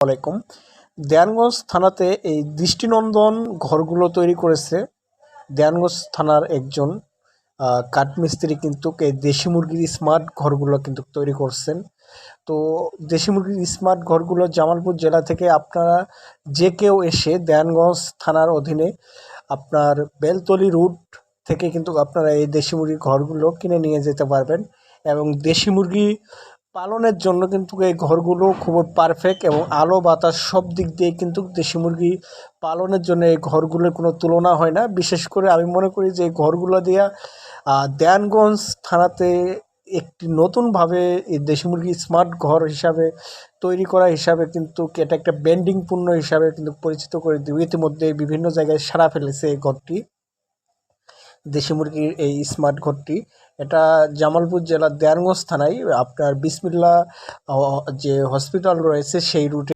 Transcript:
আলাইকুম। দেয়ানগঞ্জ থানাতে এই দৃষ্টিনন্দন ঘরগুলো তৈরি করেছে দেয়ানগঞ্জ থানার একজন কাঠমিস্ত্রি, কিন্তু এই দেশি মুরগির স্মার্ট ঘরগুলো কিন্তু তৈরি করছেন। তো দেশি মুরগির স্মার্ট ঘরগুলো জামালপুর জেলা থেকে আপনারা যে কেউ এসে দেয়ানগঞ্জ থানার অধীনে আপনার বেলতলি রুট থেকে কিন্তু আপনারা এই দেশি মুরগির ঘরগুলো কিনে নিয়ে যেতে পারবেন। এবং দেশি মুরগি পালনের জন্য কিন্তু এই ঘরগুলো খুবই পারফেক্ট, এবং আলো বাতাস সব দিক দিয়ে কিন্তু দেশি মুরগি পালনের জন্য এই ঘরগুলোর কোনো তুলনা হয় না। বিশেষ করে আমি মনে করি যে এই ঘরগুলো দিয়া দেয়ানগঞ্জ থানাতে একটি নতুনভাবে এই দেশি মুরগি স্মার্ট ঘর হিসাবে তৈরি করা হিসাবে কিন্তু এটা একটা ব্র্যান্ডিং পণ্য হিসাবে কিন্তু পরিচিত করে দেবে। ইতিমধ্যে বিভিন্ন জায়গায় সাড়া ফেলেছে এই ঘরটি, দেশি মুরগির এই স্মার্ট ঘরটি। এটা জামালপুর জেলার দেয়ানগঞ্জ থানায় আপনার বিসমিল্লাহ যে হসপিটাল রয়েছে সেই রুটে